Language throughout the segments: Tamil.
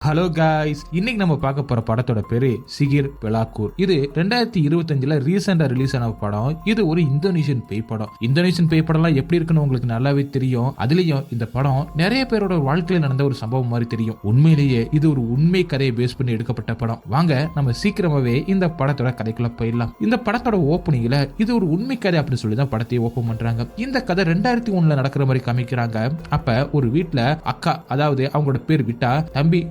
ஹலோ காய்ஸ், இன்னைக்கு நம்ம பார்க்க போற படத்தோட பேரு சிகிர் பெலாக்கூர். இது 2025 ரீசெண்டா ரிலீஸ் ஆன படம். இது ஒரு இந்தோனேஷியன் பேய் படம். இந்தோனேஷியன் பேய் படம்லாம் எப்படி இருக்குன்னு உங்களுக்கு நல்லாவே தெரியும். அதுலயும் இந்த படம் நிறைய பேரோட வாழ்க்கையில நடந்த ஒரு சம்பவம் மாதிரி தெரியும். உண்மையிலேயே இது ஒரு உண்மை கதையை பேஸ் பண்ணி எடுக்கப்பட்ட படம். வாங்க நம்ம சீக்கிரமாவே இந்த படத்தோட கதைக்குள்ள போயிடலாம். இந்த படத்தோட ஓப்பனிங்ல இது ஒரு உண்மை கதை அப்படின்னு சொல்லி தான் படத்தை ஓப்பன் பண்றாங்க. இந்த கதை 2001 நடக்கிற மாதிரி காமிக்கிறாங்க. அப்ப ஒரு வீட்டுல அக்கா, அதாவது அவங்களோட பேர் விட்டா, தம்பி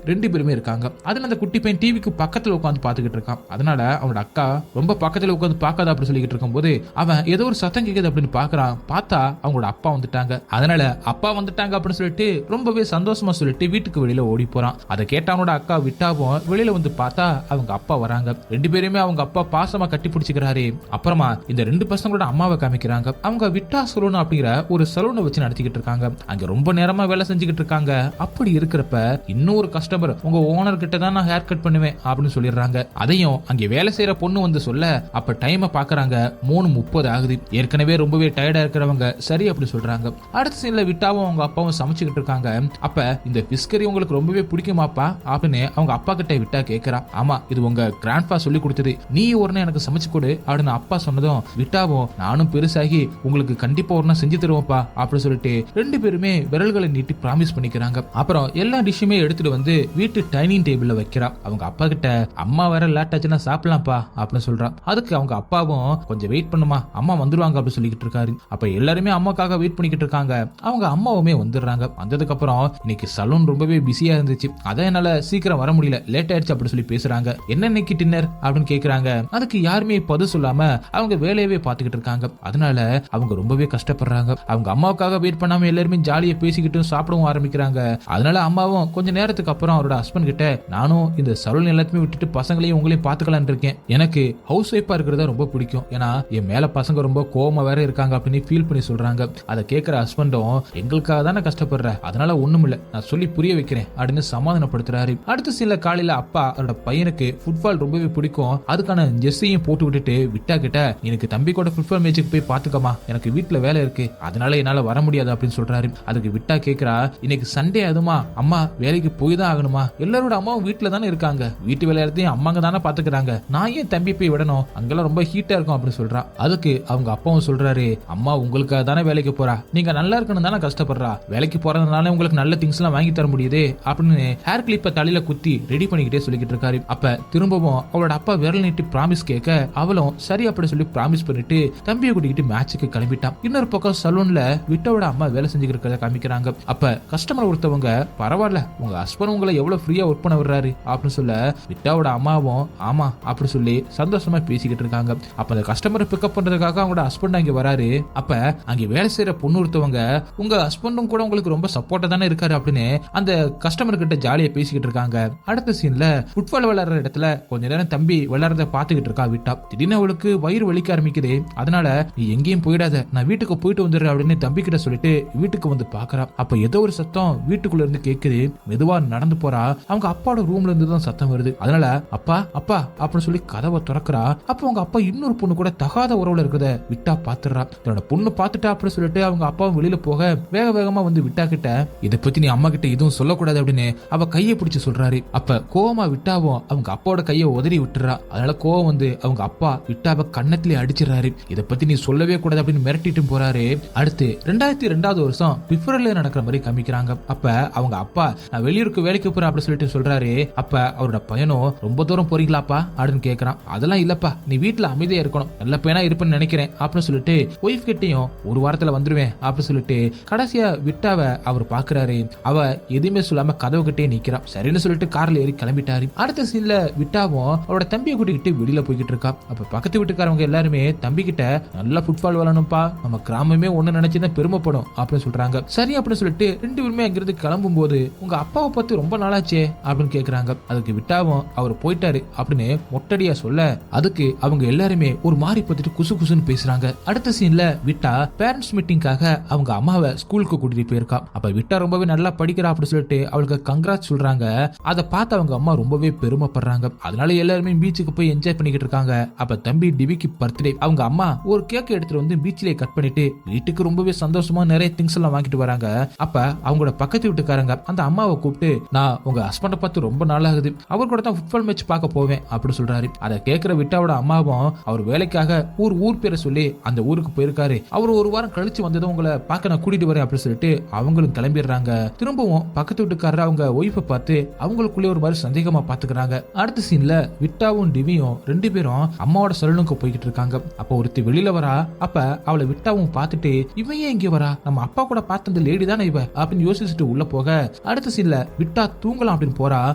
ரெண்டு பேருமே இருக்காங்க. அதுல அந்த குட்டி பையன் டிவிக்கு பக்கத்துல உட்காந்து பாத்துக்கிட்டு இருக்கான். அதனால அவனோட அக்கா ரொம்ப பக்கத்துல உட்காந்து பாக்காத அப்படி சொல்லிட்டு இருக்கும் போது அவன் ஏதோ ஒரு சத்தம் கேக்குது அப்படின்னு பாக்குறான். பார்த்தா அவங்களோட அப்பா வந்துட்டாங்க. அதனால அப்பா வந்துட்டாங்க அப்படின்னு சொல்லிட்டு ரொம்பவே சந்தோஷமா சொல்லிட்டு வீட்டுக்கு வெளியில ஓடி போறான். அதை கேட்ட அவனோட அக்கா விட்டாவும் வெளியில வந்து பார்த்தா அவங்க அப்பா வராங்க. ரெண்டு பேருமே அவங்க அப்பா பாசமா கட்டி பிடிச்சிக்கிறாரு. அப்புறமா இந்த ரெண்டு பசங்களோட அம்மாவை காமிக்கிறாங்க. அவங்க விட்டா சலூன் அப்படிங்கிற ஒரு சலூனை வச்சு நடத்திக்கிட்டு இருக்காங்க. அங்க ரொம்ப நேரமா வேலை செஞ்சுக்கிட்டு இருக்காங்க. அப்படி இருக்கிறப்ப இன்னொரு கஸ்டமர், உங்க ஓனர் கிட்ட தான் நான் ஹேர் கட் பண்ணுவேன் அப்படின்னு சொல்லிடுறாங்க. அதையும் அங்கே வேலை செய்யற பொண்ணு வந்து சொல்ல, அப்ப டைமை பாக்குறாங்க 3:30 ஆகுது. ஏற்கனவே ரொம்பவே டயர்டா இருக்கிறவங்க சரி அப்படி சொல்றாங்க. அடுத்த சீன்ல விட்டாவும் அவங்க அப்பாவும் சமைச்சுக்கிட்டு இருக்காங்க. அப்ப இந்த ஃபிஷ் கறி உங்களுக்கு ரொம்பவே பிடிக்குமாப்பா அப்படின்னு அவங்க அப்பா கிட்ட விட்டா கேக்குறா. ஆமா, இது உங்க கிராண்ட்பா சொல்லி கொடுத்தது, நீ ஒரு எனக்கு சமைச்சு கொடு அப்படின்னு அப்பா சொன்னதும் விட்டாவும் நானும் பெருசாகி உங்களுக்கு கண்டிப்பா ஒரு செஞ்சு தருவோம்ப்பா அப்படின்னு சொல்லிட்டு ரெண்டு பேருமே விரல்களை நீட்டி ப்ராமிஸ் பண்ணிக்கிறாங்க. அப்புறம் எல்லா டிஷ்ஷுமே எடுத்துட்டு வந்து வீட்டு டைனிங் டேபிள்ல வைக்கிறான். அவங்க அப்பா கிட்ட அம்மா வேற லேட் ஆச்சுன்னா சாப்பிடலாம்ப்பா அப்படின்னு சொல்றான். அதுக்கு அவங்க அப்பாவும் கொஞ்சம் வெயிட் பண்ணுமா, அம்மா வந்துருவாங்க அப்படின்னு சொல்லிக்கிட்டு இருக்காரு. அப்ப எல்லாருமே அம்மாக்காக வெயிட் பண்ணிக்கிட்டு இருக்காங்க. அவங்க அம்மாவுமே வந்துடுறாங்க. வந்ததுக்கு அப்புறம் இன்னைக்கு சலூன் ரொம்பவே பிஸியா இருந்துச்சு, அதான் என்னால சீக்கிரம் வர முடியல, லேட் ஆயிடுச்சு அப்படின்னு சொல்லி பேசுறாங்க. என்ன இன்னைக்கு டின்னர் அப்படின்னு கேக்குறாங்க. அதுக்கு யாருமே பதில் சொல்லாம அவங்க வேலையவே பாத்துக்கிட்டு இருக்காங்க. அதனால அவங்க ரொம்பவே கஷ்டப்படுறாங்க. அவங்க அம்மாவுக்காக வெயிட் பண்ணாம எல்லாருமே ஜாலியா பேசிக்கிட்டு சாப்பிடவும் ஆரம்பிக்கிறாங்க. அதனால அம்மாவும் கொஞ்ச நேரத்துக்கு அப்புறம் அவரோட ஹஸ்பண்ட் கிட்ட, நானும் இந்த சலூன் எல்லாத்தையுமே விட்டுட்டு பசங்களையும் உங்களையும் பாத்துக்கலான் இருக்கேன், எனக்கு ஹவுஸ் ஒய்ஃபா இருக்கிறதா ரொம்ப பிடிக்கும், ஏன்னா என் மேல பசங்க ரொம்ப கோவமா வேற இருக்காங்க அப்படின்னு ஃபீல் பண்ணி சொல்றாங்க. அதை கேட்கிற ஹஸ்பண்டும், எங்களுக்காக தானே கஷ்டப்படுற, அதனால ஒண்ணும் இல்ல, நான் சொல்லி புரிய வைக்கிறேன் அப்படின்னு சமாதானப்படுத்துறாரு. அடுத்த சில காலையில அப்பா அவரோட பையனுக்கு ஃபுட்பால் ரொம்பவே பிடிக்கும், அதுக்கான ஜெர்சியும் போட்டு விட்டுட்டு விட்டா கிட்ட, எனக்கு தம்பி கூட ஃபுட்பால் மேட்சுக்கு போய் பாத்துக்கமா, எனக்கு வீட்டுல வேலை இருக்கு, அதனால என்னால வர முடியாது அப்படின்னு சொல்றாரு. அதுக்கு விட்டா கேக்குறா, இன்னைக்கு சண்டே அதுமா அம்மா வேலைக்கு போய் தான் ஆகணுமா, எல்லாரோட அம்மாவும் வீட்டுல தானே இருக்காங்க, வீட்டு வேலையத்தையும் அம்மாங்க தானே பாத்துக்கிறாங்க, நான் ஏன் தம்பி போய் விடணும், அங்கெல்லாம் ரொம்ப ஹீட்டா இருக்கும் அப்படின்னு சொல்றா. அதுக்கு அவங்க அப்பாவும் சொல்றாரு, அம்மா உங்களுக்காக தானே வேலைக்கு போறா, நீங்க நல்லா இருக்கணும் தானே கஷ்டப்படுறா, வேலைக்கு போறதுனால உங்களுக்கு நல்ல திங்ஸ் எல்லாம் வாங்கி தர முடியுது அப்படின்னு ஹேர் கிளிப்ப தலையில குத்தி ரெடி பண்ணிக்கிட்டே சொல்லிக்கிட்டு இருக்காரு. அப்ப திரும்பவும் அவளோட அப்பா விரல் நீட்டி ப்ராமிஸ் கேட்க, அவளும் சரி அப்படி சொல்லி ப்ராமிஸ் பண்ணிட்டு தம்பியை கூட்டிக்கிட்டு மேட்சுக்கு கிளம்பிட்டான். இன்னொரு பக்கம் சலூன்ல விட்டோட அம்மா வேலை செஞ்சுக்கிட்டு இருக்கிறத காமிக்கிறாங்க. அப்ப கஸ்டமர் ஒருத்தவங்க, பரவாயில்ல உங்க ஹஸ்பண்ட் உங்களை எவ்வளவு ஃப்ரீயா ஒர்க் பண்ண விடுறாரு அப்படின்னு சொல்ல, விட்டாவோட அம்மாவும் ஆமா அப்படி சொல்லி சந்தோஷமா பேசிக்கிட்டு இருக்காங்க. அப்ப அந்த கஸ்டமரை பிக்கப் பண்றதுக்காக அவங்களோட ஹஸ்பண்ட் அங்க வராரு. அப்ப அங்க வேலை செய்யற பொண்ணு ஒருத்தவங்க, உங்க ஹஸ்பண்டும் கூட உங்களுக்கு ரொம்ப சப்போர்ட்டா தானே இருக்காரு அப்படின்னு அந்த கஸ்டமர் கிட்ட ஜாலியா பேசிக்கிட்டு இருக்காங்க. அடுத்த சீன்ல ஃபுட்பால் விளையாடுற இடத்துல கொஞ்ச நேரம் தம்பி விளையாடுறத பாத்துக்கிட்டு இருக்கா விட்டா. திடீர்னு அவளுக்கு வயிறு வலிக்க ஆரம்பிக்குது. அதனால நீ எங்கேயும் போயிடாத, நான் வீட்டுக்கு போயிட்டு வந்துடுறேன் அப்படின்னு தம்பி கிட்ட சொல்லிட்டு வீட்டுக்கு வந்து பாக்குறா. அப்ப ஏதோ ஒரு சத்தம் வீட்டுக்குள்ள இருந்து கேக்குது. மெதுவா நடந்து போறா. அவங்க அப்பாவோட ரூம்ல இருந்து தான் சத்தம் வருது. அதனால அப்பா அப்பா அப்படின்னு சொல்லி கதவை திறக்கிறா. அப்ப அவங்க அப்பா இன்னொரு பொண்ணு கூட தகாத உறவுல இருக்கிறத விட்டா பாத்துறா. தன்னோட பொண்ணு பாத்துட்டா அப்படின்னு சொல்லிட்டு அவங்க அப்பாவும் வெளியில போக வேக வேகமா வந்து விட்டா கிட்ட, இதை பத்தி நீ அம்மா கிட்ட எதுவும் சொல்லக்கூடாது அப்படின்னு அவ கையை பிடிச்சு சொல்றாரு. அப்ப கோவமா விட்டாவும் அவங்க அப்பாவோட கையை உதறி விட்டுறா. அதனால கோவம் வந்து அவங்க அப்பா விட்டாவ கண்ணத்திலே அடிச்சிடறாரு. இதை பத்தி நீ சொல்லவே கூடாது அப்படின்னு மிரட்டிட்டு போறாரு. அடுத்து 2002 வருஷம் பிப்ரவரியில நடக்கிற மாதிரி காமிக்கிறாங்க. அப்ப அவங்க அப்பா, நான் வெளியூருக்கு வேலைக்கு போறேன் அப்படி சொல்லிட்டு சொல்றாரு. அப்ப அவரோட பையனும், ரொம்ப தூரம் போறீங்களாப்பா அப்படின்னு கேக்குறான். அதெல்லாம் இல்லப்பா, நீ வீட்டுல அமைதியா இருக்கணும், நல்ல பையனா இருப்பேன்னு நினைக்கிறேன் அப்படின்னு சொல்லிட்டு ஒய்ஃப் கிட்டையும் ஒரு வாரத்துல வந்துருவேன் அப்படின்னு சொல்லிட்டு கடைசியா விட்டாவ அவர் பாக்குறாரு. அவ எதுவுமே சொல்லாம கதவு கிட்டே நிக்கிறான். சரின்னு சொல்லிட்டு கார்ல ஏறி கிளம்பிட்டாரு. அடுத்த சீன்ல விட்டாவும் அவரோட தம்பியை கூட்டிக்கிட்டு வெளியில போய்கிட்டு இருக்கா. அப்ப பக்கத்து வீட்டுக்காரவங்க எல்லாருமே தம்பி கிட்ட, நல்லா ஃபுட்பால் விளையாடணும்பா, நம்ம கிராமமே ஒண்ணு நினைச்சுதான் பெருமைப்படும் அப்படின்னு சொல்றாங்க. சரி அப்படின்னு சொல்லிட்டு ரெண்டு பேருமே அங்கிருந்து கிளம்பும் போது, உங்க அப்பாவை பத்தி ரொம்ப நாளாச்சே அப்படின்னு கேக்குறாங்க. அதுக்கு விட்டாவும் அவர் போயிட்டாரு அப்படின்னு மொட்டடியா சொல்ல, அதுக்கு அவங்க எல்லாருமே ஒரு மாறி பார்த்துட்டு குசு குசுன்னு பேசுறாங்க. அடுத்த சீன்ல விட்டா பேரண்ட்ஸ் மீட்டிங்காக அவங்க அம்மாவை ஸ்கூலுக்கு கூட்டிட்டு போயிருக்கா. அப்ப விட்டா ரொம்பவே நல்லா படிக்கிறா அப்படின்னு சொல்லிட்டு அவளுக்கு கங்க்ராட் சொல்றாங்க. அதை பார்த்து அவங்க அம்மா ரொம்பவே பெருமைப்படுறாங்க. அதனால எல்லாருமே பீச்சுக்கு போய் என்ஜாய் பண்ணிக்கிட்டு இருக்காங்க. அப்ப தம்பி டிவிக்கு பர்த்டே. அவங்க அம்மா ஒரு கேக் எடுத்துட்டு வந்து பீச்சிலே கட் பண்ணிட்டு வீட்டுக்கு ரொம்பவே சந்தோஷமா நிறைய திங்ஸ் எல்லாம் வாங்கிட்டு வராங்க. அப்ப அவங்களோட பக்கத்து வீட்டுக்காரங்க அந்த அம்மாவை கூப்பிட்டு, நான் உங்க ஹஸ்பண்டை பார்த்து ரொம்ப நாள் ஆகுது, அவர் கூட தான் ஃபுட்பால் மேட்ச் பார்க்க போவேன் அப்படின்னு சொல்றாரு. அதை கேட்கிற விட்டாவோட அம்மாவும் அவர் வேலைக்காக ஊர் பேரை சொல்லி அந்த ஊருக்கு போயிருக்காரு, அவர் ஒரு வாரம் கழிச்சு வந்ததும் உங்களை பார்க்க நான் கூட்டிட்டு வரேன் அப்படின்னு சொல்லிட்டு அவங்களும் கிளம்பிடுறாங்க. திரும்பவும் பக்கத்து வீட்டுக்காரர் அவங்க ஒய்ஃபை பார்த்து அவங்களுக்குள்ளே ஒரு மாதிரி சந்தேகமா பாத்துக்கிறாங்க. அடுத்த சீன்ல விட்டாவும் டிவியும் ரெண்டு பேரும் அம்மாவோட சலூனுக்கு போய்கிட்டு இருக்காங்க. அப்ப ஒருத்தி வெளியில வரா. அப்ப அவளை விட்டாவும் பார்த்துட்டு இவன் ஏன் இங்க வரா, நம்ம அப்பா கூட பார்த்த அந்த லேடி தானே இவ அப்படின்னு யோசிச்சுட்டு உள்ள போக, அடுத்த சீன்ல விட்டா தூங்கலாம் அப்படின்னு போறா.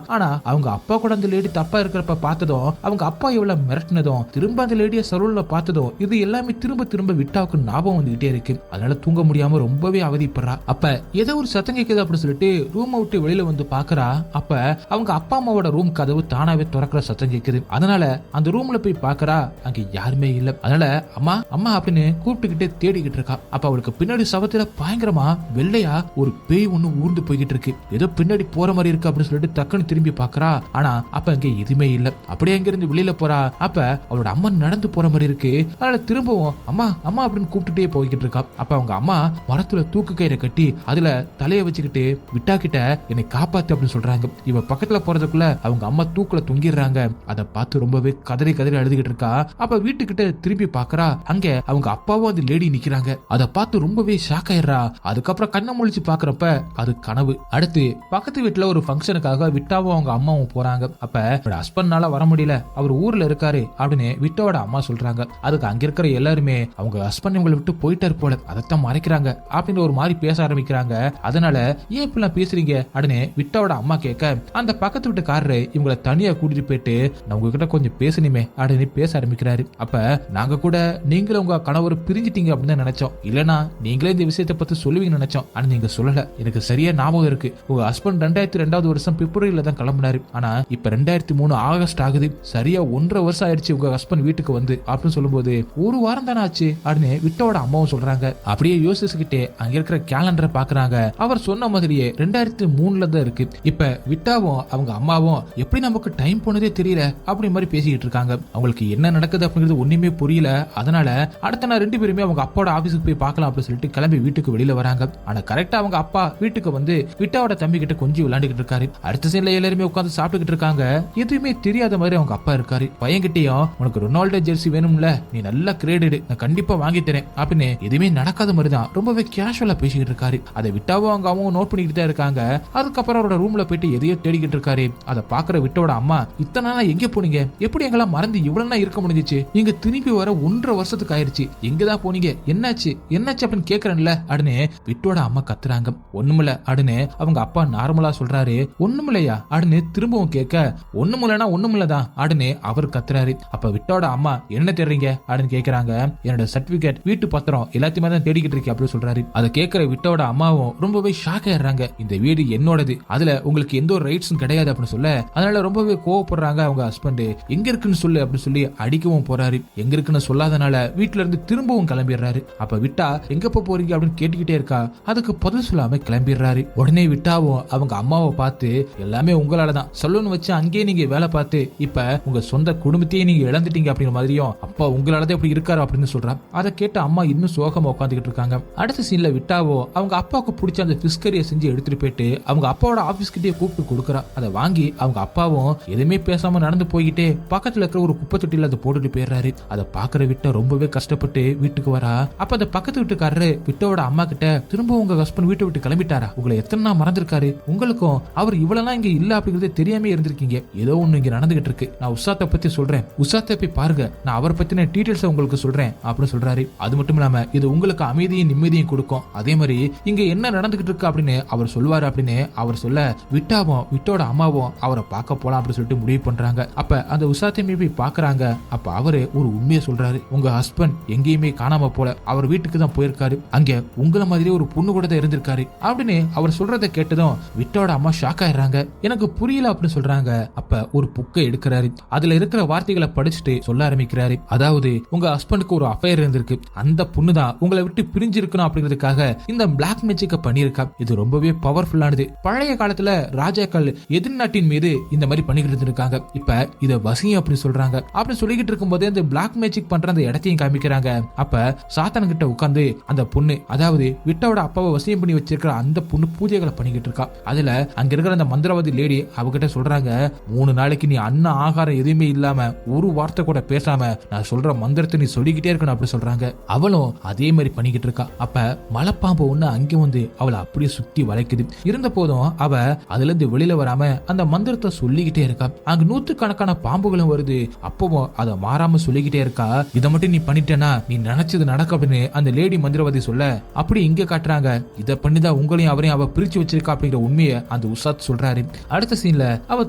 ஆனா அவங்க அப்பா கூட அந்த லேடி தப்பா இருக்கிறப்ப பார்த்ததும் அவங்க அப்பா எவ்வளவு மிரட்டினதும் திரும்ப அந்த லேடிய சலூன்ல பார்த்ததும் இது எல்லாமே திரும்ப திரும்ப விட்டாவுக்கு ஞாபகம் வந்துகிட்டே இருக்கு. அதனால தூங்க முடியாம ரொம்பவே அவதிப்படுறா. அப்ப ஏதோ ஒரு சத்தம் கேட்குது அப்படின்னு சொல்லிட்டு ரூமை விட்டு வெளியில வந்து பாக்குறா. அப்ப அவங்க அப்பா அம்மாவோட ரூம் கதவு தானாவே திறக்கிற சத்தம் கேட்குது. அதனால அந்த ரூம்ல போய் பாக்குறா, அங்க யாருமே இல்ல. அதனால அம்மா அம்மா அப்படின்னு கூப்பிட்டுக்கிட்டே தேடிக்கிட்டு இருக்கா. அப்ப அவளுக்கு பின்னாடி சவத்துல பயங்கரமா வெள்ளையா ஒரு பேய் ஒண்ணு ஊர்ந்து போய்கிட்டு இருக்கு. ஏதோ பின்னாடி போற மாதிரி இருக்கு அப்படின்னு சொல்லிட்டு டக்குன்னு திரும்பி பாக்குறா. ஆனா அப்ப அங்க எதுவுமே இல்ல. அப்படியே அங்க இருந்து வெளியில போறா. அப்ப அவளோட அம்மா நடந்து போற மாதிரி இருக்கு. அதனால திரும்பவும் அம்மா அம்மா அப்படின்னு கூப்பிட்டுட்டே போய்கிட்டு இருக்கா. அப்ப அவங்க அம்மா மரத்துல தூக்கு கயிறை கட்டி அதுல தலைய வச்சுக்கிட்டு விட்டா கிட்ட என்னை காப்பாத்து அப்படின்னு சொல்றாங்க. இவ பக்கத்துல போறதுக்குள்ள அவங்க அம்மா தூக்குல தொங்கிடுறாங்க. அதை பார்த்து ரொம்பவே கதறி கதறி அழுதுகிட்டு இருக்கா. அப்ப வீட்டுக்கிட்ட திரும்பி பாக்குறா. அங்க அவங்க அப்பாவும் அந்த லேடி நிக்கிறாங்க. அதை பார்த்து ரொம்பவே ஷாக் ஆயிடுறா. அதுக்கப்புறம் கண்ணை முழிச்சு பாக்குறப்ப அது கனவு. அடுத்து பக்கத்து வீட்டுல ஒரு ஃபங்க்ஷனுக்காக விட்டாவும் அவங்க அம்மாவும் போறாங்க. அப்ப ஹஸ்பண்ட்னால வர முடியல, அவர் ஊர்ல இருக்காரு அப்படின்னு விட்டாவோட அம்மா சொல்றாங்க. அதுக்கு அங்க இருக்கிற எல்லாருமே அவங்க ஹஸ்பண்ட் இவங்களை விட்டு போயிட்டாரு போல, அதைத்தான் மறைக்கிறாங்க அப்படின்னு ஒரு மாதிரி பேச ஆரம்பிக்கிறாங்க. அதனால ஏன் இப்பெல்லாம் பேசுறீங்க அப்படின்னு விட்டாவோட அம்மா கேட்க, அந்த பக்கத்து வீட்டுக்காரரு இவங்களை தனியா கூட்டிட்டு போயிட்டு நான் உங்ககிட்ட கொஞ்சம் பேசணுமே அப்படின்னு பேச ஆரம்பிக்கிறாரு. அப்ப நாங்க கூட நீங்களும் உங்க கணவர் பிரிஞ்சிட்டீங்க அப்படின்னு நினைச்சோம், இல்லனா நீங்களே இந்த விஷயத்தை பத்தி சொல்லுவீங்க நினைச்சோம், ஆனா நீங்க சொல்லல. எனக்கு சரியா ஞாபகம் இருக்கு, உங்க ஹஸ்பண்ட் 2002 வருஷம் பிப்ரவரியில தான் கிளம்பினாரு. ஆனா இப்ப 2003 ஆகஸ்ட் ஆகுது, சரியா 1.5 வருஷம் ஆயிடுச்சு உங்க ஹஸ்பண்ட் வீட்டுக்கு வந்து அப்படின்னு சொல்லும்போது ஒரு வாரம் தானே ஆச்சு அப்படின்னு விட்டாவோட அம்மாவும் சொல்றாங்க. அப்படியே யோசிச்சுக்கிட்டே அங்க இருக்கிற கேலண்டரை பாக்குறாங்க. அவர் சொன்ன மாதிரியே 2003 தான் இருக்கு. இப்ப விட்டாவும் அவங்க அம்மாவும் எப்படி நமக்கு டைம் போனதே தெரியல அப்படி மாதிரி பேசிக்கிட்டு இருக்காங்க. அவங்களுக்கு என்ன நடக்குது அப்படிங்கிறது ஒண்ணுமே புரியல. அதனால அடுத்த நாள் ரெண்டு பேருமே அவங்க அப்பாவோட ஆபீஸுக்கு போய் பார்க்கலாம் அப்படின்னு சொல்லிட்டு கிளம்பி வீட்டுக்கு வெளியில வராங்க. ஆனா கரெக்டா அவங்க அப்பா வீட்டுக்கு வந்து விட்டாவோட தம்பி கிட்ட கொஞ்சம் விளையாண்டுகிட்டு இருக்காரு. அடுத்த சீன்ல எல்லாருமே உட்கார்ந்து சாப்பிட்டுக்கிட்டு இருக்காங்க. எதுவுமே தெரியாத மாதிரி அவங்க அப்பா இருக்காரு. பையன்கிட்டயும் உனக்கு ரொனால்டோ ஜெர்சி வேணும்ல, நீ நல்லா கிரேடட், நான் கண்டிப்பா வாங்கி தரேன் அப்படின்னு எதுவுமே நடக்காத மாதிரி தான் ரொம்பவே கேஷுவலா பேசிக்கிட்டு இருக்காரு. அதை விட்டாவும் அவங்க அவங்க நோட் பண்ணிக்கிட்டு தான் இருக்காங்க. அதுக்கப்புறம் அவரோட ரூம்ல போயிட்டு எதையோ தேடிக்கிட்டு இருக்காரு. அதை பாக்குற விட்டோட அம்மா, இத்தனை நாளா எங்க போனீங்க, எப்படி எங்கெல்லாம் மறந்து இவ்வளவு நாள் இருக்க முடிஞ்சிச்சு, நீங்க திரும்பி வர 1.5 வருஷத்துக்கு ஆயிருச்சு, எங்கதான் போனீங்க, என்னாச்சு என்னாச்சு அப்படின்னு கேக்குறேன்ல அப்படின்னு விட்டோட அம்மா கத்துறாங்க. ஒண்ணுமில்ல அப்படின்னு அவங்க அப்பா நார்மலா சொல்றாரு. ஒண்ணுமில்லையா அப்படின்னு திரும்பவும் கேட்க, ஒண்ணுமில்லனா ஒண்ணுமில்லதான் அப்படின்னு அவர் கத்துறாரு. அப்ப விட்டோட அம்மா என்ன தேடுறீங்க அப்படின்னு கேக்குறாங்க. என்னோட சர்டிபிகேட், வீட்டு பத்திரம் எல்லாத்தையுமே தான் தேடிக்கிட்டு இருக்கேன் அப்படின்னு சொல்றாரு. அதை கேட்கிற விட்டோட அம்மாவும் ரொம்பவே ஷாக் ஆயிடுறாங்க. இந்த வீடு என்னோடது, அதுல உங்களுக்கு எந்த ஒரு ரைட்ஸும் கிடையாது அப்படின்னு சொல்ல, அதனால ரொம்பவே கோவப்படுறாங்க அவங்க ஹஸ்பண்ட். எங்க இருக்குன்னு சொல்லு அப்படின்னு சொல்லி அடிக்கவும் போறாரு. எங்க இருக்குன்னு சொல்லாதனால வீட்டுல இருந்து திரும்பவும் கிளம்பிடுறாரு. அப்ப விட்டா எங்க போறீங்க அப்படின்னு கேட்டுக்கிட்டே இருக்கா. அதுக்கு பதில் சொல்லாம கிளம்பிடுறாரு. உடனே விட்டாவும் அவங்க அம்மாவை பார்த்து, எல்லாமே உங்களாலதான், சலூன் வச்சு அங்கேயே நீங்க வேலை பார்த்து இப்ப உங்க சொந்த குடும்பத்தையே நீங்க இழந்துட்டீங்க அப்படிங்கிற மாதிரியும் அப்பா உங்களாலதான் இப்படி இருக்காரு அப்படின்னு சொல்றான். அதை கேட்டு அம்மா இன்னும் சோகமா உட்காந்துக்கிட்டு இருக்காங்க. அடுத்த சீன்ல விட்டாவோ அவங்க அப்பாவுக்கு பிடிச்ச அந்த ஃபிஷ் கறியை செஞ்சு எடுத்துட்டு போயிட்டு அவங்க அப்பாவோட ஆபீஸ் கிட்டே கூப்பிட்டு கொடுக்குறா. அதை வாங்கி அவங்க அப்பாவும் எதுவுமே பேசாம நடந்து போய்கிட்டே பக்கத்துல இருக்கிற ஒரு குப்பை தொட்டியில அதை போட்டுட்டு போயிடுறாரு. அதை பாக்குற விட்டா ரொம்பவே கஷ்டப்பட்டு வீட்டுக்கு வரா. அப்ப அந்த பக்கத்து வீட்டுக்காரரு விட்டோட அம்மா கிட்ட, திரும்ப உங்க ஹஸ்பண்ட் வீட்டை விட்டு கிளம்பிட்டாரா, உங்களை எத்தனை நாள் மறந்துருக்காரு, உங்களுக்கும் அவர் இவ்வளவு இங்க இல்ல அப்படிங்கறதே தெரியாம இருந்திருக்கீங்க, ஏதோ ஒண்ணு இங்க நடந்துகிட்டு இருக்கு, நான் உஷாத்தை பத்தி சொல்றேன், உஷாத்தை போய் பாருங்க, நான் அவரை பத்தின டீடைல்ஸ் உங்களுக்கு சொல்றேன் அப்படின்னு சொல்றாரு. அது மட்டும் இல்லாம இது உங்களுக்கு அமைதியும் நிம்மதியும் கொடுக்கும், அதே மாதிரி இங்க என்ன நடந்துகிட்டு இருக்கு அப்படின்னு அவர் சொல்லுவாரு அப்படின்னு அவர் சொல்ல, விட்டாவும் விட்டோட அம்மாவும் அவரை பார்க்க போலாம் அப்படின்னு சொல்லிட்டு முடிவு பண்றாங்க. அப்ப அந்த உஷாத்தையுமே போய் பாக்குறாங்க. அப்ப அவரு ஒரு உண்மையை சொல்றாரு, உங்க ஹஸ்பண்ட் எங்கேயுமே காணாம போல, அவர் வீட்டுக்கு தான் போயிருக்காரு, அங்க உங்களை மாதிரி ஒரு பொண்ணு கூட தான் இருந்திருக்காரு அப்படின்னு அவர் சொல்றதை கேட்டதும் விட்டோட அம்மா ஷாக் ஆயிடுறாங்க. எனக்கு புரியல அப்படின்னு சொல்றாங்க. அப்ப ஒரு புக்கை எடுக்கிறாரு. அதுல இருக்கிற வார்த்தைகளை படிச்சுட்டு சொல்ல ஆரம்பிக்கிறாரு. அதாவது உங்க ஹஸ்பண்டுக்கு ஒரு அஃபேர் இருந்திருக்கு, அந்த பொண்ணு தான் உங்களை விட்டு பிரிஞ்சிருக்கணும் அப்படிங்கிறதுக்காக இந்த பிளாக் மேஜிக்க பண்ணிருக்கா. இது ரொம்பவே பவர்ஃபுல்லானது. பழைய காலத்துல ராஜாக்கள் எதிர்நாட்டின் மீது இந்த மாதிரி பண்ணிக்கிட்டு இருக்காங்க. இப்ப இத வசியம் அப்படி சொல்றாங்க. அப்படி சொல்லிக்கிட்டு இருக்கும் போதே அந்த பிளாக் மேஜிக் பண்ற அந்த இடத்தையும் காமிக்கிறாங்க. அப்ப சாத்தன் கிட்ட உட்கார்ந்து அந்த பொண்ணு, அதாவது விட்டாவோட அப்பாவை வசியம் பண்ணி வச்சிருக்கிற அந்த பொண்ணு பூஜைகளை பண்ணிக்கிட்டு இருக்கா. அதுல அதனால அங்க இருக்கிற அந்த மந்திரவாதி லேடி அவகிட்ட சொல்றாங்க, 3 நாளைக்கு நீ அன்ன ஆகாரம் எதுவுமே இல்லாம ஒரு வார்த்தை கூட பேசாம நான் சொல்ற மந்திரத்தை நீ சொல்லிக்கிட்டே இருக்கணும் அப்படி சொல்றாங்க. அவளும் அதே மாதிரி பண்ணிக்கிட்டு இருக்கா. அப்ப மலைப்பாம்பு ஒண்ணு அங்க வந்து அவளை அப்படியே சுத்தி வளைக்குது. இருந்த போதும் அவ அதுல இருந்து வெளியில வராம அந்த மந்திரத்தை சொல்லிக்கிட்டே இருக்கா. அங்க 100கணக்கான பாம்புகளும் வருது. அப்பவும் அதை மாறாம சொல்லிக்கிட்டே இருக்கா. இதை மட்டும் நீ பண்ணிட்டேன்னா நீ நினைச்சது நடக்கும் அப்படின்னு அந்த லேடி மந்திரவாதி சொல்ல, அப்படி இங்க காட்டுறாங்க இதை பண்ணிதான் உங்களையும் அவரையும் அவ பிரிச்சு வச்சிருக்கா அப்படிங்கிற உண்மையை அந்த உசாத் சொல்றாரு. அடுத்த சீன்ல அவ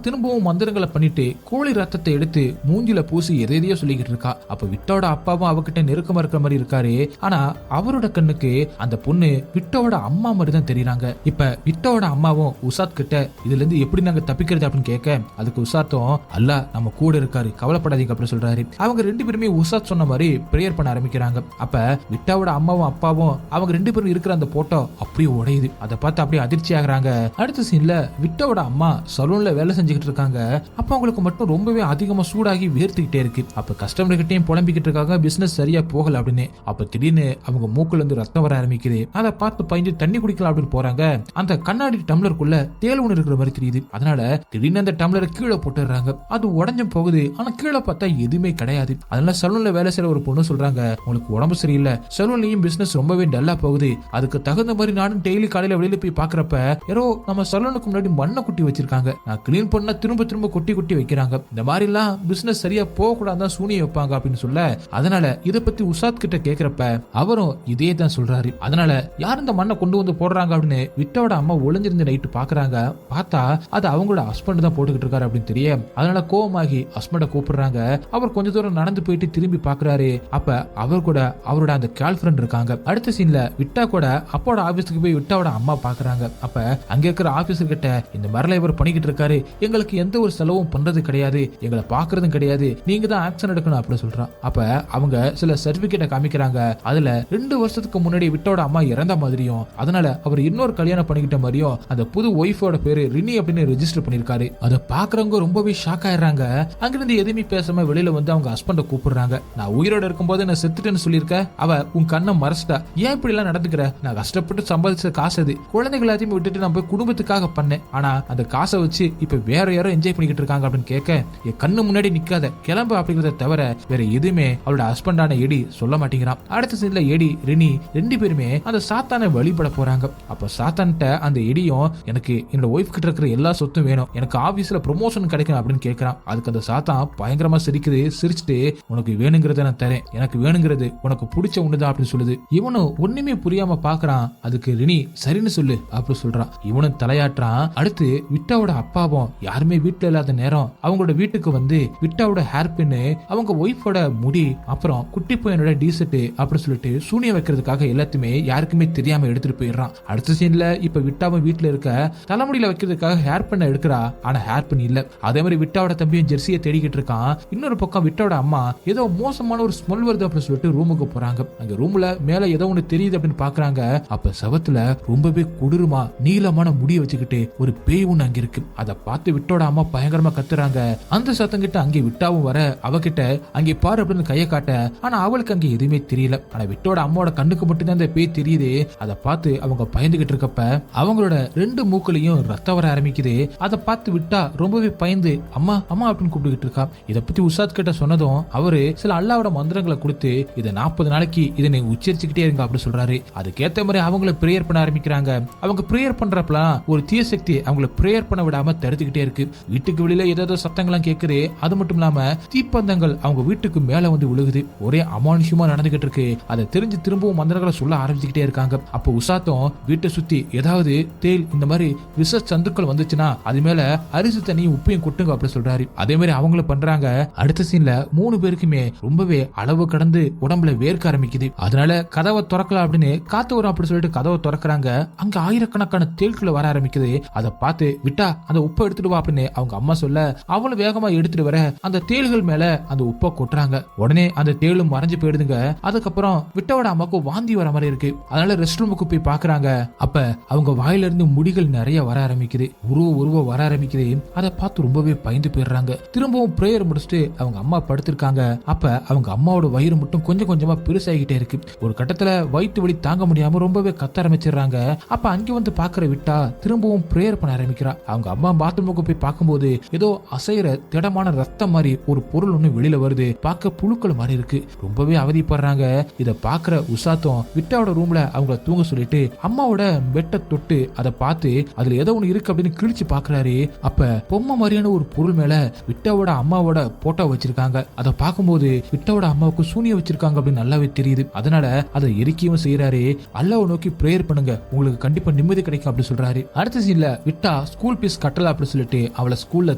திரும்பவும் மந்திரங்களை பண்ணிட்டு கோழி ரத்தத்தை எடுத்து மூஞ்சில பூசி எதையோ சொல்லிக்கிட்டு இருக்கா. அப்ப விட்டோட அப்பாவும் அவகிட்ட நெருக்கமா இருக்கிற மாதிரி இருக்காரு. ஆனா அவரோட கண்ணுக்கு அந்த பொண்ணு விட்டோட அம்மா மாதிரி தான் தெரியுறாங்க. இப்ப விட்டோட அம்மாவும் உசாத் கிட்ட இதுல இருந்து எப்படி நாங்க தப்பிக்கிறது அப்படின்னு கேட்க, அதுக்கு உசாத்தும் அல்லாஹ் நம்ம கூட இருக்காரு கவலைப்படாதீங்க அப்படின்னு சொல்றாரு. அவங்க 2 பேருமே உசாத் சொன்ன மாதிரி பிரேயர் பண்ண ஆரம்பிக்கிறாங்க. அப்ப விட்டாவோட அம்மாவும் அப்பாவும் அவங்க 2 பேரும் இருக்கிற அந்த போட்டோ அப்படியே உடையுது. அதை பார்த்து அப்படியே அதிர்ச்சி ஆகுறாங்க. அடுத்த சீன்ல விட்டாவோட அம்மா சலூன்ல வேலை செஞ்சுக்கிட்டு இருக்காங்க. அப்ப அவங்களுக்கு மட்டும் ரொம்பவே அதிகமா சூடாகி வேர்த்துக்கிட்டே இருக்கு. அப்ப கஸ்டமர் கிட்டையும் புலம்பிக்கிட்டு இருக்காங்க பிசினஸ் சரியா போகல அப்படின்னு. அப்ப திடீர்னு அவங்க மூக்குல இருந்து ரத்தம் வர ஆரம்பிக்குது. அதை பார்த்து பயந்து தண்ணி குடிக்கலாம் அப்படின்னு போறாங்க. அந்த கண்ணாடி டம்ளருக்குள்ள தேல் ஒண்ணு இருக்கிற மாதிரி தெரியுது. அதனால திடீர்னு அந்த டம்ளரை கீழே போட்டுறாங்க. அது உடஞ்சும் போகுது. ஆனா கீழே பார்த்தா எதுவுமே கிடையாது. அதனால சலூன்ல வேலை செய்யற ஒரு பொண்ணு சொல்றாங்க, உங்களுக்கு உடம்பு சரியில்லை, சலூன்லயும் பிசினஸ் ரொம்பவே டல்லா போகுது, அதுக்கு தகுந்த மாதிரி நானும் டெய்லி காலையில வெளியில போய் பாக்குறப்ப யாரோ நம்ம சலூனுக்கு முன்னாடி மண்ணை குட்டி வச்சிருக்காங்க, நான் கிளீன் பண்ணா திரும்ப திரும்ப கொட்டி கொட்டி வைக்கிறாங்க, இந்த மாதிரி எல்லாம் பிசினஸ் சரியா போக கூடாதான் சூனிய வைப்பாங்க அப்படின்னு சொல்ல, அதனால இதை பத்தி உசாத் கிட்ட கேக்குறப்ப அவரும் இதே தான் சொல்றாரு. அதனால யார் இந்த மண்ணை கொண்டு வந்து போடுறாங்க அப்படின்னு விட்டோட அம்மா ஒளிஞ்சிருந்து நைட்டு பாக்குறாங்க. பார்த்தா அது அவங்களோட ஹஸ்பண்ட் தான் போட்டுக்கிட்டு இருக்காரு அப்படின்னு தெரிய, அதனால கோவமாகி ஹஸ்பண்ட கூப்பிடுறாங்க. அவர் கொஞ்ச தூரம் நடந்து போயிட்டு திரும்பி பாக்குறாரு. அப்ப அவர் கூட அவரோட அந்த கேர்ள் ஃப்ரெண்ட் இருக்காங்க. அடுத்த சீன்ல விட்டா கூட அப்போட ஆபீஸ்க்கு போய் விட்டாவோட அம்மா பாக்குறாங்க. அப்ப அங்க இருக்கிற ஆபீசர் கிட்ட இந்த மாதிரில இவர் பண்ணிக்கிட்டு இருக்காரு, எங்களுக்கு எந்த ஒரு செலவும் பண்றது கிடையாது, எங்களை பாக்குறதும் கிடையாது, நீங்க தான் ஆக்ஷன் எடுக்கணும் அப்படின்னு சொல்றான். அப்ப அவங்க சில சர்டிபிகேட்டை காமிக்கிறாங்க. அதுல 2 வருஷத்துக்கு முன்னாடி விட்டோட அம்மா இறந்த மாதிரியும், அதனால அவர் இன்னொரு கல்யாணம் பண்ணிக்கிட்ட மாதிரியும் அந்த புது ஒய்ஃபோட பேரு ரினி அப்படின்னு ரெஜிஸ்டர் பண்ணிருக்காரு. அதை பாக்குறவங்க ரொம்பவே ஷாக் ஆயிடுறாங்க. அங்கிருந்து எதுவுமே பேசாம வெளியில வந்து அவங்க ஹஸ்பண்ட கூப்பிடுறாங்க. நான் உயிரோட இருக்கும்போது நான் செத்துட்டேன்னு சொல்லியிருக்க, அவ உன் கண்ணை மறைச்சிட்டா, ஏன் இப்படி எல்லாம் நடந்துக்கிற, நான் கஷ்டப்பட்டு சம்பாதிச்ச காசு அது, குழந்தைகள் எல்லாத்தையும் விட்டுட்டு நான் போய் குடும்பத்துக்காக பண்ணேன், ஆனா அந்த காசை வச்சு இப்ப வேற யாரோ என்ஜாய் பண்ணிக்கிட்டு இருக்காங்க அப்படின்னு கேட்க, என் கண்ணு முன்னாடி நிக்காத கிளம்பு அப்படிங்கறத தவிர வேற எதுவுமே அவளோட ஹஸ்பண்டான எடி சொல்ல மாட்டேங்கிறான். அடுத்த சீன்ல எடி ரினி 2 பேருமே அந்த சாத்தானை வழிபட போறாங்க. அப்ப சாத்தான்ட்ட அந்த எடியும் எனக்கு என்னோட ஒய்ஃப் கிட்ட இருக்கிற எல்லா சொத்தும் வேணும், எனக்கு ஆபீஸ்ல ப்ரொமோஷன் கிடைக்கும் அப்படின்னு கேட்கிறான். அதுக்கு அந்த சாத்தான் பயங்கரமா சிரிக்குது. சிரிச்சுட்டு உனக்கு வேணுங்கிறத நான் தரேன், எனக்கு வேணுங்கிறது உனக்கு பிடிச்ச ஒண்ணுதான் அப்படின்னு சொல்லுது. இவனும் ஒண்ணுமே புரியாம பாக்குறான். அதுக்கு ரினி சரின்னு சொல்லு அப்படின்னு சொல்றான். இவனும் தலையாட்டுறான். அடுத்து விட்டாவோட அப்பாவும் யாருமே வீட்டுல இல்லாத நேரம் அவங்களோட வீட்டுக்கு வந்து விட்டாவோட ஹேர் பின்னு, அவங்க ஒய்ஃபோட முடி, அப்புறம் குட்டி பையனோட டீசர்ட் அப்படின்னு சொல்லிட்டு சூனிய வைக்கிறதுக்காக எல்லாத்தையுமே யாருக்குமே தெரியாம எடுத்துட்டு போயிடுறான். அடுத்த சீன்ல இப்ப விட்டாவும் வீட்டுல இருக்க தலைமுடியில வைக்கிறதுக்காக ஹேர் பின்ன எடுக்கிறா. ஆனா ஹேர் பின் இல்ல. அதே மாதிரி விட்டாவோட தம்பியும் ஜெர்சியை தேடிக்கிட்டு இருக்கான். இன்னொரு பக்கம் விட்டாவோட அம்மா ஏதோ மோசமான ஒரு ஸ்மெல் வருது அப்படின்னு சொல்லிட்டு ரூமுக்கு போறாங்க. அங்க ரூம்ல மேல ஏதோ ஒண்ணு தெரியுது அப்படின்னு பாக்குறாங்க. அப்ப செவத்துல ரொம்பவே கொடூரமா நீளமான முடிய வச்சுக்கிட்டு ஒரு பேய் ஒண்ணு அங்க இருக்கு. அதை பார்த்து விட்டோட அம்மா பயங்கரமா கத்துறாங்க. அந்த சத்தம் கிட்ட அங்கே விட்டாவும் வர அவகிட்ட அங்கே பாரு அப்படின்னு கையை காட்ட, ஆனா அவளுக்கு அங்க எதுவுமே தெரியல. ஆனா விட்டோட அம்மாவோட கண்ணுக்கு மட்டும்தான் அந்த பேய் தெரியுது. அதை பார்த்து அவங்க பயந்துகிட்டு இருக்கப்ப அவங்களோட 2 மூக்களையும் ரத்தம் வர ஆரம்பிக்குது. அதை பார்த்து விட்டா ரொம்பவே பயந்து அம்மா அம்மா அப்படின்னு கூப்பிட்டுக்கிட்டு இருக்கா. இதை பத்தி உசாத் கிட்ட சொன்னதும் அவரு சில அல்லாவோட மந்திரங்களை கொடுத்து இதை 40 நாளைக்கு இதை நீங்க உச்சரிச்சுக்கிட்டே இருங்க அப்படின்னு சொல்றாரு. அதுக்கேற்ற மாதிரி அவங்கள பிரேயர் பண்ண ஆரம்பிக்கிறாங்க. அவங்க பிரேயர் பண்றப்பலாம் ஒரு தீய சக்தி அவங்கள பிரேயர் பண்ண விடாம தடுத்துக்கிட்டே இருக்கு. வீட்டுக்கு வெளியில ஏதாவது சத்தங்கள்லாம் கேட்குது. அது மட்டும் இல்லாம தீப்பந்தங்கள் அவங்க வீட்டுக்கு மேல வந்து விழுகுது. ஒரே அமானுஷமா நடந்துகிட்டு இருக்கு. அதை தெரிஞ்சு திரும்பவும் மந்திரங்களை சொல்ல ஆரம்பிச்சுக்கிட்டே இருக்காங்க. அப்போ உசாத்தும் வீட்டை சுத்தி ஏதாவது தேல் இந்த மாதிரி விஷ சந்துக்கள் வந்துச்சுன்னா அது மேல அரிசி தண்ணியும் உப்பையும் கொட்டுங்க அப்படி சொல்றாரு. அதே மாதிரி அவங்களும் பண்றாங்க. அடுத்த சீன்ல 3 பேருக்குமே ரொம்பவே அளவு கடந்து உடம்புல வேர்க்க ஆரம்பிக்குது. அதனால கதவை திறக்கலாம் அப்படின்னு காத்து வரும் அப்படி சொல்லிட்டு கதவை திறக்கிறாங்க. அங்க ஆயிரக்கணக்கான தேள்களை வர ஆரம்பிக்குது. அதை பார்த்து விட்டா அந்த உப்பை எடுத்துட்டு வா அப்படின்னு அவங்க அம்மா சொல்ல, அவளும் வேகமா எடுத்துட்டு வர அந்த தேள்கள் மேல அந்த உப்பை கொட்டுறாங்க. உடனே அந்த தேளும் மறைஞ்சு போயிடுதுங்க. அதுக்கப்புறம் விட்டாவோட அம்மாக்கு வாந்தி வர மாதிரி இருக்கு. அதனால ரெஸ்ட் ரூமுக்கு போய் பாக்குறாங்க. அப்ப அவங்க வாயில இருந்து முடிகள் நிறைய வர ஆரம்பிக்குது. உருவ வர ஆரம்பிக்குது. அதை பார்த்து ரொம்பவே பயந்து போயிடுறாங்க. திரும்பவும் பிரேயர் முடிச்சுட்டு அவங்க அம்மா படுத்திருக்காங்க. அப்ப அவங்க அம்மாவோட வயிறு மட்டும் கொஞ்சம் கொஞ்சமா பெருசாகிட்டே இருக்கு. ஒரு கட்டத்துல வயிற்று வலி தாங்க முடியாம ரொம்பவே கத்த ஆரம்பிச்சிடுறாங்க. அப்ப அங்க வந்து பாக்குற விட்டா திரும்பவும் பிரேயர் பண்ண ஆரம்பிக்கிறா. அவங்க அம்மா பாத்ரூமுக்கு போய் பார்க்கும்போது ஏதோ அசைற திடமான ரத்தம் மாதிரி ஒரு பொருள் ஒண்ணு வெளியில வருது. பார்க்க புழுக்கள் மாதிரி இருக்கு. ரொம்பவே அவதிப்படுறாங்க. இத பாக்குற உசாத்தும் விட்டாவோட ரூம்ல அவங்கள தூங்க சொல்லிட்டு அம்மாவோட பெட்டை தொட்டு அதை பார்த்து அதுல ஏதோ ஒண்ணு இருக்கு அப்படின்னு கிழிச்சு பாக்குறாரு. அப்ப பொம்மை மாதிரியான ஒரு பொருள் மேல விட்டாவோட அம்மாவோட போட்டோ வச்சிருக்காங்க. அதை பார்க்கும்போது விட்டாவோட அம்மாவுக்கு சூனியம் வச்சிருக்காங்க அப்படின்னு நல்லாவே தெரியுது. அதனால அதை எரிக்கவும் செய்யறாரு. அல்லாஹ்வை நோக்கி பிரேயர் பண்ணுங்க, உங்களுக்கு கண்டிப்பா நிம்மதி கிடைக்கும் அப்படின்னு சொல்றாரு. அடுத்த சீன்ல விட்டா ஸ்கூல் பீஸ் கட்டல அப்படின்னு சொல்லிட்டு அவளை ஸ்கூல்ல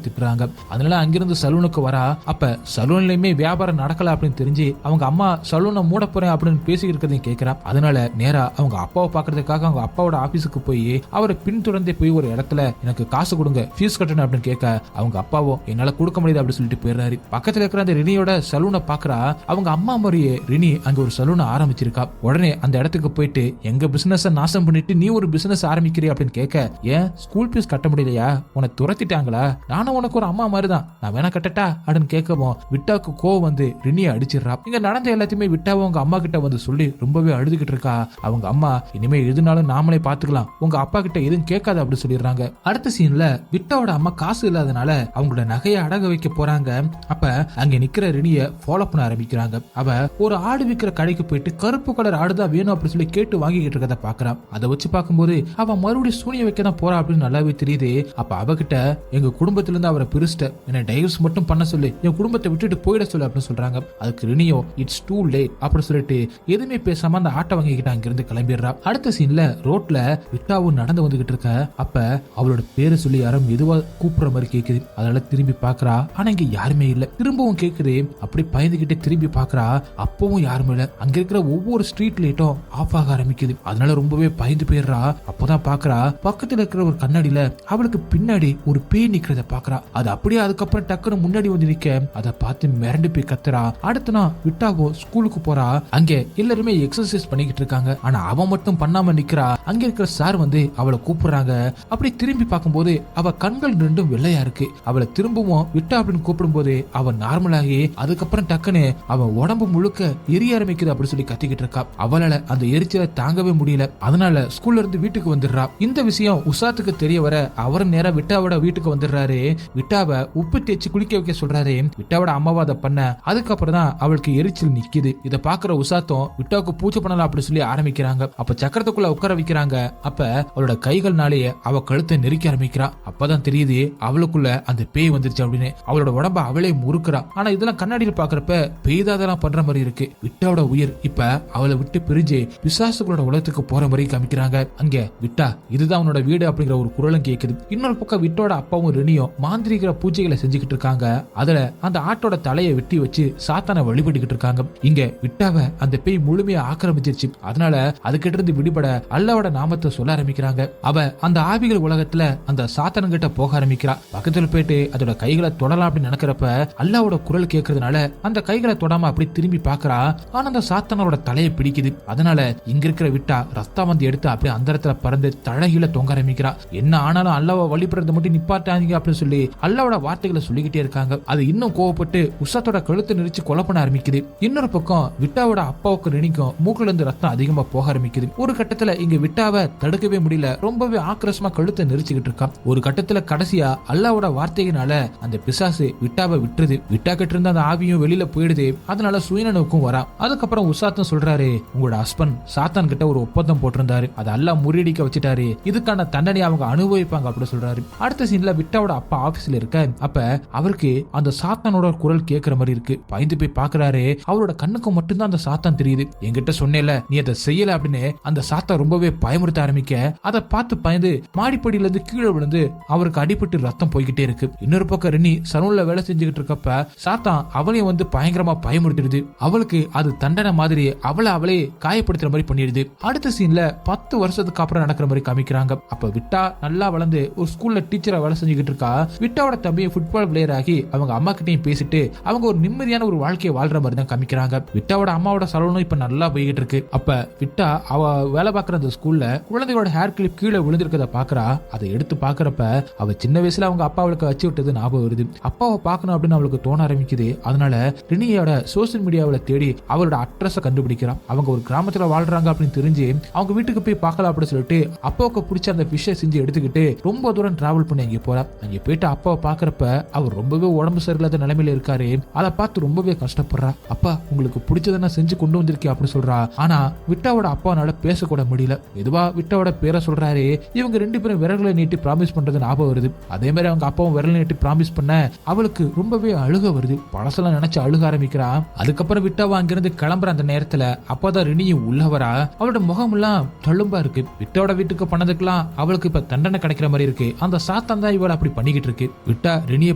திட்டுறாங்க. அதனால அங்கிருந்து சலூனுக்கு வரா. அப்ப சலூன்லயுமே வியாபாரம் நடக்கல அப்படின்னு தெரிஞ்சு அவங்க அம்மா சலூனை மூட போறேன் அப்படின்னு பேசி இருக்கிறதையும் கேட்கிறா. அதனால நேரா அவங்க அப்பாவை பாக்குறதுக்காக அவங்க அப்பாவோட ஆபீஸுக்கு போய் அவரை பின்தொடர்ந்தே போய் ஒரு இடத்துல எனக்கு காசு கொடுங்க, ஃபீஸ் கட்டணும் அப்படின்னு கேட்க அவங்க அப்பாவும் என்னால கொடுக்க முடியாது அப்படின்னு சொல்லிட்டு போயிடுறாரு. பக்கத்துல இருக்கிற அந்த ரினியோட சலூனை பாக்குறா. அவங்க அம்மா மாதிரியே ரினி அங்க ஒரு சலூனை ஆரம்பிச்சிருக்கா. உடனே அந்த இடத்துக்கு போயிட்டு எங்க பிசினஸ் நாசம் பண்ணிட்டு நீ ஒரு பிசினஸ் ஆரம்பிக்கிறீ அப்படின்னு கேட்க, ஏன் ஸ்கூல் ஃபீஸ் கட்ட முடியலையா, உன்னை துரத்திட்டாங்களா, நானும் உனக்கு ஒரு அம்மா மாதிரிதான், நான் வேணா கட்டட்டா அப்படின்னு கேட்கவும் விட்டாவுக்கு கோவம் வந்து ரினியை அடிச்சிடறா. இங்க நடந்த எல்லாத்தையுமே விட்டாவும் அவங்க அம்மா கிட்ட வந்து சொல்லி ரொம்பவே அழுதுகிட்டு இருக்கா. அவங்க அம்மா இனிமே எதுனாலும் நாமளே பாத்துக்கலாம், உங்க அப்பா கிட்ட எதுவும் கேட்காது அப்படின்னு சொல்லிடுறாங்க. அடுத்த சீன்ல விட்டாவோட அம்மா காசு இல்லாதனால அவங்களோட நகையை அடக வைக்க போறாங்க. அப்ப அங்க நிக்கிற ரினிய ஃபாலோ பண்ண ஆரம்பிக்கிறாங்க. அவ ஒரு ஆடு விக்கிற கடைக்கு போயிட்டு கருப்பு கலர் ஆடுதான் வேணும் அப்படின்னு சொல்லி கேட்டு வாங்கிக்கிட்டு இருக்கத பாக்குறான். அதை வச்சு பார்க்கும்போது அவ மறுபடியும் சூனிய வைக்க தான் போறா அப்படின்னு நல்லாவே தெரியுது. அப்ப அவகிட்ட எங்க குடும்பத்துல இருந்து அவரை பிரிச்சுட்ட, என்ன டைவர்ஸ் மட்டும் பண்ண சொல்லு, என் குடும்பத்தை விட்டுட்டு போயிட சொல்லு அப்படின்னு சொல்றாங்க. அதுக்கு ரினியோ இட்ஸ் டூ லேட் அப்படின்னு சொல்லிட்டு எதுவுமே பேசாம அந்த ஆட்டை வாங்கிக்கிட்டு அங்கிருந்து கிளம்பிடுறா. அடுத்த சீன்ல ரோட்ல விட்டாவும் நடந்து வந்துகிட்டு இருக்க. அப்ப அவளோட பேரை சொல்லி யாரும் மெதுவா கூப்பிடுற மாதிரி கேக்குது. அதனால திரும்பி பாக்குறா. ஆனா இங்க யாருமே இல்ல. திரும்பவும் கேக்குது. அப்படி பயந்துகிட்டே திரும்பி பாக்குறா. அப்பவும் யாருமே இல்ல. அங்க இருக்கிற ஒவ்வொரு ஸ்ட்ரீட் லைட்டும் ஆஃப் ஆக ஆரம்பிக்குது. அதனால ரொம்பவே பயந்து போயிடுறா. அப்பதான் பாக்குறா பக்கத்துல இருக்கிற ஒரு கண்ணாடியில அவளுக்கு பின்னாடி ஒரு பேய் நிக்கிறத பாக்குறா. அது அப்படியே அதுக்கப்புறம் டக்குனு முன்னாடி வந்து நிக்க அதை பார்த்து மிரண்டு போய் கத்துறா. அடுத்த நாள் விட்டாவோ ஸ்கூலுக்கு போறா. அங்க எல்லாருமே எக்ஸசைஸ் பண்ணிக்கிட்டு இருக்காங்க. ஆனா அவன் மட்டும் பண்ணாம நிக்கிறா. அங்க இருக்கிற சார் வந்து அவளை கூப்பிடுறாங்க. அப்படி திரும்பி பார்க்கும்போது அவ கண்கள் ரெண்டும் வெள்ளையா இருக்கு. அவளை திரும்பவும் விட்டா அப்படின்னு கூப்பிடும் போது அவன் நார்மலாகி அதுக்கப்புறம் டக்குன்னு அவன் உடம்பு முழுக்க எரிய ஆரம்பிக்குது அப்படி சொல்லி கத்திக்கிட்டு இருக்கா. அவளால அந்த எரிச்சலை தாங்கவே முடியல. அதனால ஸ்கூல்ல இருந்து வீட்டுக்கு வந்துடுறா. இந்த விஷயம் உசாத்துக்கு தெரிய வர அவரும் நேரா விட்டாவோட வீட்டுக்கு வந்துடுறாரு. விட்டாவை உப்பு தேய்ச்சி குளிக்க வைக்க சொல்றாரு. விட்டாவோட அம்மாவை அதை பண்ண அதுக்கப்புறம் தான் அவளுக்கு எரிச்சல் நிக்குது. இதை பாக்குற உசாத்தும் விட்டாவுக்கு பூஜை பண்ணலாம் அப்படி சொல்லி ஆரம்பிக்கிறாங்க. அப்ப சக்கரத்துக்குள்ள உட்கார வைக்கிறாங்க. அப்ப அவளோட கைகள்னாலேயே அவ கழுத்தை நெரிக்க ஆரம்பிக்கிறா. அப்பதான் தெரியுது அவளுக்குள்ள அந்த பேய் வந்துருச்சு அப்படின்னு. அவளோட உடம்ப அவளே முறுக்குறா. ஆனா இதெல்லாம் கண்ணாடியில் பாக்குறப்ப பெய்தாதெல்லாம் பண்ற மாதிரி இருக்கு. விட்டாவோட உயிர் இப்ப அவளை விட்டு பிரிஞ்சு பிசாசுகளோட உலகத்துக்கு போற மாதிரி காமிக்கிறாங்க. அங்க விட்டா இதுதான் உன்னோட வீடு அப்படிங்கிற ஒரு குரலும் கேக்குது. இன்னொரு பக்கம் விட்டோட அப்பாவும் ரெனியும் மாந்திரிகிற பூஜைகளை செஞ்சுக்கிட்டு இருக்காங்க. அதுல அந்த ஆட்டோட தலையை வெட்டி வச்சு சாத்தான வழிபட்டுக்கிட்டு இருக்காங்க. இங்க விட்டாவ அந்த பேய் முழுமையா ஆக்கிரமிச்சிருச்சு. அதனால அதுகிட்ட இருந்து விடுபட அல்லாவோட நாமத்தை சொல்ல ஆரம்பிக்கிறாங்க. அவ அந்த ஆவிகள் உலகத்துல அந்த சாத்தான கிட்ட போக ஆரம்பிக்கிறா. பக்கத்துல போயிட்டு அதோட கைகளை தொடலாம் அப்படின்னு நினைக்கிறப்ப அல்லாவோட குரல் கேட்கறதுனால அந்த கைகளை தொடாம அப்படி திரும்பி பாக்குறா. ஆனா அந்த சாத்தானோட தலையை பிடிக்குது. அதனால இங்க இருக்கிற விட்டா ரத்தம் வந்து எடுத்து அப்படியே அந்த இடத்துல பறந்து தழகில தொங்க ஆரம்பிக்கிறா. என்ன ஆனாலும் அல்லாவை வழிபடுறத மட்டும் நிப்பாட்டாங்க அப்படின்னு சொல்லி அல்லாவோட வார்த்தைகளை சொல்லிக்கிட்டே இருக்காங்க. அது இன்னும் கோவப்பட்டு உஷாத்தோட கழுத்தை நெரிச்சு கொலை பண்ண ஆரம்பிக்குது. இன்னொரு பக்கம் விட்டாவோட அப்பாவுக்கு நினைக்கும் மூக்குல இருந்து ரத்தம் அதிகமா போக ஆரம்பிக்குது. ஒரு கட்டத்துல இங்க விட்டாவை தடுக்கவே முடியல. ரொம்பவே ஆக்ரோஷமா கழுத்தை நெரிச்சுக்கிட்டு இருக்கா. ஒரு கட்டத்துல கடைசியா அல்லாவோட வார்த்தையினால அந்த பிசாசு விட்டாவை விட்டுருது. விட்டா கிட்ட இருந்த அந்த ஆவியும் வெளியில போயிடுது. அதனால சுயநனவுக்கும் வரா. அதுக்கப்புறம் உசாத்தும் சொல்றாரு, உங்களோட ஹஸ்பண்ட் சாத்தான் கிட்ட ஒரு ஒப்பந்தம் போட்டிருந்தாரு, அதை எல்லாம் முறியடிக்க வச்சுட்டாரு, இதுக்கான தண்டனை அவங்க அனுபவிப்பாங்க அப்படி சொல்றாரு. அடுத்த சீன்ல விட்டாவோட அப்பா ஆபீஸ்ல இருக்க. அப்ப அவருக்கு அந்த சாத்தானோட குரல் கேட்கிற மாதிரி இருக்கு. பயந்து போய் பாக்குறாரு. அவரோட கண்ணுக்கு மட்டும்தான் அந்த சாத்தான் தெரியுது. என்கிட்ட சொன்னேல நீ அதை செய்யல அப்படின்னு அந்த சாத்தா ரொம்பவே பயமுறுத்த ஆரம்பிக்க அதை பார்த்து பயந்து மாடிப்படியில இருந்து கீழே விழுந்து அவருக்கு அடிபட்டு ரத்தம் போய்கிட்டே இருக்கு. இன்னொரு பக்கம் ரெனி சலூன்ல வேலை செஞ்சுக்கிட்டு இருக்கப்ப சாத்தான் அவளையும் வந்து பயங்கரமா பயமுறுத்திடுது. அவளுக்கு அது தண்டனை மாதிரி அவளே காயப்படுத்துற மாதிரி பண்ணிடுது. அடுத்த சீன்ல 10 வருஷத்துக்கு அப்புறம் நடக்கிற மாதிரி காமிக்கிறாங்க. அப்ப விட்டா நல்லா வளர்ந்து ஒரு ஸ்கூல்ல டீச்சரா வேலை செஞ்சுக்கிட்டு இருக்கா. விட்டாவோட தம்பியை ஃபுட்பால் பிளேயர் ஆகி அவங்க அம்மா கிட்டையும் பேசிட்டு அவங்க ஒரு நிம்மதியான ஒரு வாழ்க்கையை வாழ்ற மாதிரி தான் காமிக்கிறாங்க. விட்டாவோட அம்மாவோட சலூனும் இப்ப நல்லா போய்கிட்டு இருக்கு. அப்ப விட்டா அவ வேலை பார்க்குற அந்த ஸ்கூல்ல குழந்தையோட ஹேர் கிளிப் கீழே விழுந்திருக்கத பாக்குறா. அதை எடுத்து பாக்குறப்ப அவ சின்ன வயசுல அவங்க அப்பா அவளுக்கு வச்சு விட்டது ஞாபகம் வருது. அப்பாவை பார்க்கணும் அப்படின்னு அவளுக்கு தோண ஆரம்பிக்குது. அதனால ரினியோட சோசியல் மீடியாவில தேடி அவளோட அட்ரஸ கண்டுபிடிக்கிறான். அவங்க ஒரு கிராமத்துல வாழ்றாங்க அப்படின்னு தெரிஞ்சு அவங்க வீட்டுக்கு போய் பார்க்கலாம் அப்படின்னு சொல்லிட்டு அப்பாவுக்கு பிடிச்ச அந்த அந்த ஃபிஷ்ஷை செஞ்சு எடுத்துக்கிட்டு ரொம்ப தூரம் டிராவல் பண்ணி அங்கே போறா. அங்கே போயிட்டு அப்பாவை பாக்குறப்ப அவர் ரொம்பவே உடம்பு சரியில்லாத நிலைமையில இருக்காரு. அதை பார்த்து ரொம்பவே கஷ்டப்படுறா. அப்பா உங்களுக்கு பிடிச்சதை நான் செஞ்சு கொண்டு வந்திருக்கேன் அப்படின்னு சொல்றா. ஆனா விட்டாவோட அப்பானால பேசக்கூட முடியல. எதுவா விட்டாவோட பேரை சொல்றாரு. இவங்க 2 பேரும் விரல்களை நீட்டி ப்ராமிஸ் பண்றது ஞாபகம் வருது. அதே மாதிரி அவங்க அப்பாவும் விரல் நீட்டி ப்ராமிஸ் பண்ண அவளுக்கு ரொம்பவே அழுக வருது. பழசெல்லாம் நினைச்சு அழுக ஆரம்பிக்கிறா. அதுக்கப்புறம் விட்டாவா அங்கிருந்து கிளம்புற அந்த நேரத்துல அப்பதான் ரினியும் உள்ள வரா. அவளோட முகம் எல்லாம் தழும்பா இருக்கு. விட்டாவோட வீட்டுக்கு பண்ணதுக்கெல்லாம் அவளுக்கு இப்ப தண்டனை கிடைக்கிற மாதிரி இருக்கு. அந்த சாத்தான் தான் இவளை அப்படி பண்ணிக்கிட்டு இருக்கு. விட்டா ரினியை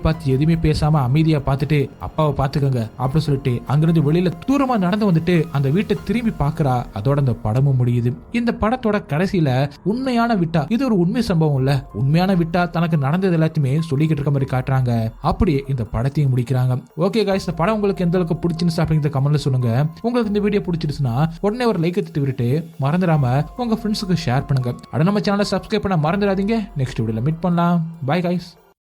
பார்த்து எதுவுமே பேசாம அமைதியா பார்த்துட்டு அப்பாவை பாத்துக்கங்க அப்படின்னு சொல்லிட்டு அங்கிருந்து வெளியில தூரமா நடந்து வந்துட்டு அந்த வீட்டை திரும்பி பாக்குறா. அதோட அந்த படமும் முடியுது. இந்த படத்தோட கடைசியில உண்மையான விட்டா, இது ஒரு உண்மை சம்பவம் இல்ல, உண்மையான விட்டா தனக்கு நடந்தது எல்லாத்தையுமே சொல்லிக்கிட்டு இருக்க மாதிரி காட்டுறாங்க. அப்படியே இந்த படத்தையும் முடிக்கிறாங்க. ஓகே காய்ஸ், இந்த படம் உங்களுக்கு எந்த அளவுக்கு பிடிச்சிருந்துச்சு அப்படிங்கிற கமெண்ட்ல சொல்லுங்க. உங்களுக்கு இந்த வீடியோ பிடிச்சிருச்சுன்னா உடனே ஒரு லைக் எடுத்து விட்டு மறந்துடாம உங்க ஃப்ரெண்ட்ஸுக்கு ஷேர் பண்ணுங்க. நம்ம சேனலை சப்ஸ்கிரைப் பண்ண மறந்துடாதீங்க. நெக்ஸ்ட் வீடியோல மீட் பண்ணலாம். By guys.